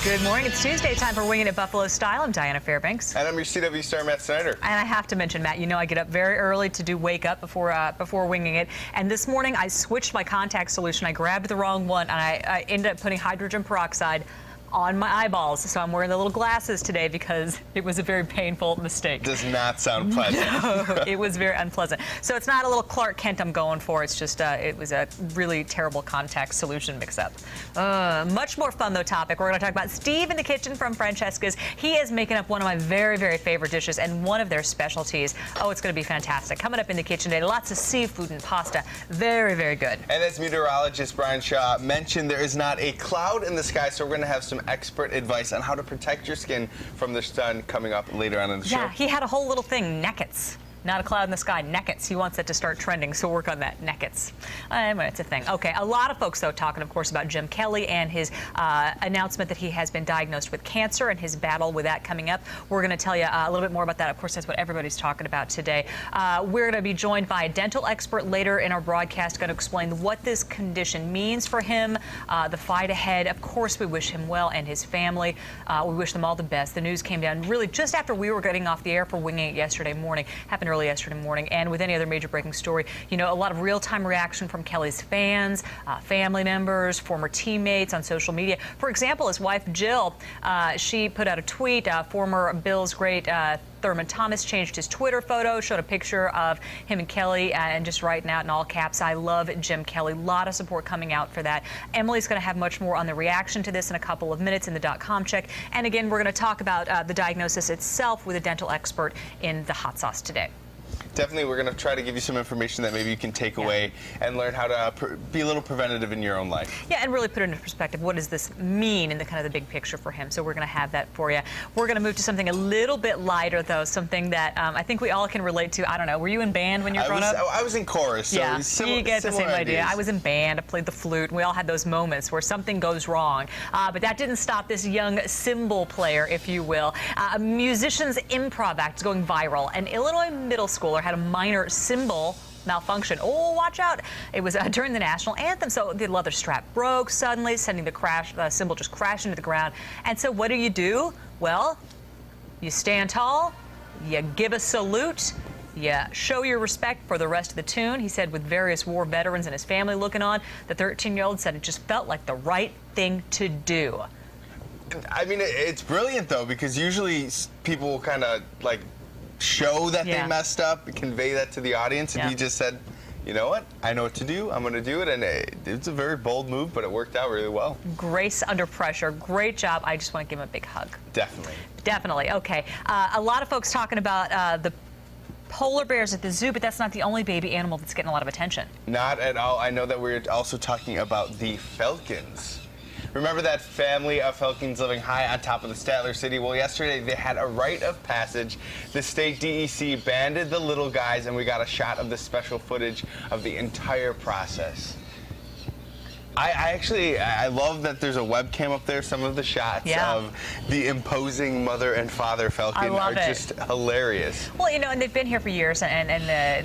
Good morning. It's Tuesday, time for Winging It Buffalo Style. I'm Diana Fairbanks. And I'm your CW star, Matt Snyder. And I have to mention, Matt, you know I get up very early to do Wake Up before Winging It. And this morning I switched my contact solution. I grabbed the wrong one, and I ended up putting hydrogen peroxide on my eyeballs. So I'm wearing the little glasses today because it was a very painful mistake. Does not sound pleasant. No, it was very unpleasant. So it's not a little Clark Kent I'm going for. It's just, it was a really terrible contact solution mix-up. Much more fun, though, topic. We're going to talk about Steve in the kitchen from Francesca's. He is making up one of my very, very favorite dishes and one of their specialties. Oh, it's going to be fantastic. Coming up in the kitchen today, lots of seafood and pasta. Very, very good. And as meteorologist Brian Shaw mentioned, there is not a cloud in the sky, so we're going to have some expert advice on how to protect your skin from the sun coming up later on in the show. Yeah, he had a whole little thing, Neckets. Not a cloud in the sky, Neckets. He wants it to start trending, so work on that, Neckets. Anyway, it's a thing. Okay, a lot of folks, though, talking, of course, about Jim Kelly and his announcement that he has been diagnosed with cancer and his battle with that coming up. We're going to tell you a little bit more about that. Of course, that's what everybody's talking about today. We're going to be joined by a dental expert later in our broadcast, going to explain what this condition means for him, the fight ahead. Of course, we wish him well and his family. We wish them all the best. The news came down really just after we were getting off the air for Winging It yesterday morning. Happened early yesterday morning, and with any other major breaking story, you know, a lot of real-time reaction from Kelly's fans, family members, former teammates on social media. For example, his wife Jill, she put out a tweet. Former Bills great Thurman Thomas changed his Twitter photo, showed a picture of him and Kelly, and just writing out in all caps, "I love Jim Kelly." A lot of support coming out for that. Emily's going to have much more on the reaction to this in a couple of minutes in the .com check. And again, we're going to talk about the diagnosis itself with a dental expert in the hot sauce today. Definitely, we're going to try to give you some information that maybe you can take away and learn how to be a little preventative in your own life. Yeah, and really put it into perspective. What does this mean in the kind of the big picture for him? So we're going to have that for you. We're going to move to something a little bit lighter, though, something that I think we all can relate to. I don't know. Were you in band when you were growing up? I was in chorus, so yeah, you get the same ideas. idea. I was in band. I played the flute, and we all had those moments where something goes wrong. But that didn't stop this young cymbal player, if you will. A musician's improv act is going viral. An Illinois middle schooler had a minor cymbal malfunction. Oh, watch out. It was during the national anthem. So the leather strap broke suddenly, sending the cymbal just crash into the ground. And so what do? Well, you stand tall, you give a salute, you show your respect for the rest of the tune. He said with various war veterans and his family looking on, the 13-year-old said it just felt like the right thing to do. I mean, it's brilliant, though, because usually people will kind of, like, show that they messed up, convey that to the audience, and he just said, you know what, I know what to do, I'm going to do it, and it's a very bold move, but it worked out really well. Grace under pressure, great job. I just want to give him a big hug. Definitely. Definitely, okay. A lot of folks talking about the polar bears at the zoo, but that's not the only baby animal that's getting a lot of attention. Not at all. I know that we're also talking about the falcons. Remember that family of falcons living high on top of the Statler City? Well, yesterday they had a rite of passage. The state DEC banded the little guys, and we got a shot of the special footage of the entire process. I love that there's a webcam up there. Some of the shots of the imposing mother and father falcon are just hilarious. Well, you know, and they've been here for years, and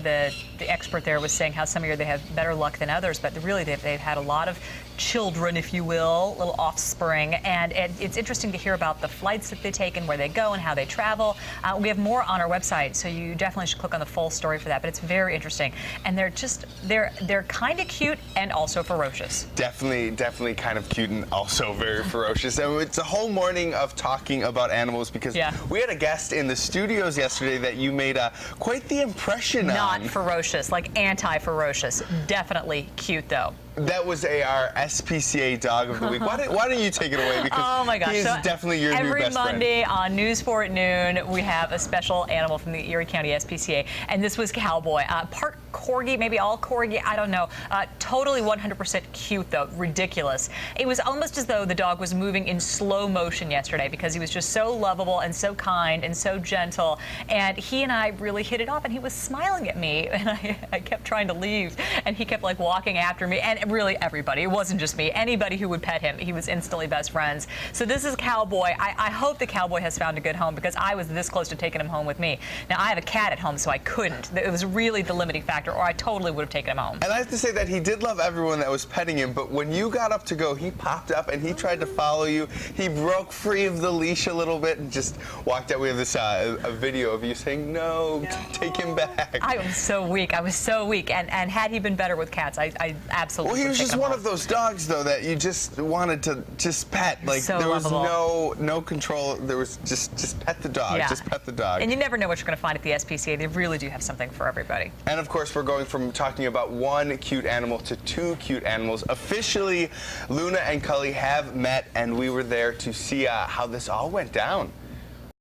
the expert there was saying how some years they have better luck than others, but really they've had a lot of children, if you will, little offspring, and it's interesting to hear about the flights that they take and where they go and how they travel. We have more on our website, so you definitely should click on the full story for that, but it's very interesting, and they're kind of cute and also ferocious. Definitely kind of cute and also very ferocious. And it's a whole morning of talking about animals because we had a guest in the studios yesterday that you made quite the impression on. Not ferocious, like anti-ferocious. Definitely cute, though. That was our SPCA Dog of the Week. Why don't you take it away? Because oh my gosh, he is definitely your new best friend. Every Monday on News 4 at noon, we have a special animal from the Erie County SPCA, and this was Cowboy. Part Corgi, maybe all Corgi, I don't know. Totally 100% cute, though. Ridiculous. It was almost as though the dog was moving in slow motion yesterday because he was just so lovable and so kind and so gentle, and he and I really hit it off, and he was smiling at me, and I kept trying to leave, and he kept like walking after me, and really everybody. It wasn't just me. Anybody who would pet him, he was instantly best friends. So this is Cowboy. I hope the Cowboy has found a good home because I was this close to taking him home with me. Now, I have a cat at home, so I couldn't. It was really the limiting factor, or I totally would have taken him home. And I have to say that he did love everyone that was petting him, but when you got up to go, he popped up and he tried to follow you. He broke free of the leash a little bit and just walked out. We have this a video of you saying, no, take him back. I was so weak. I was so weak. And had he been better with cats, I absolutely Well, he would was take just him one home. of those dogs, though, that you just wanted to just pet. Like, So there was lovable. no control. There was just pet the dog. Yeah. Just pet the dog. And you never know what you're going to find at the SPCA. They really do have something for everybody. And of course, we're going from talking about one cute animal to two cute animals. Officially, Luna and Cully have met, and we were there to see how this all went down.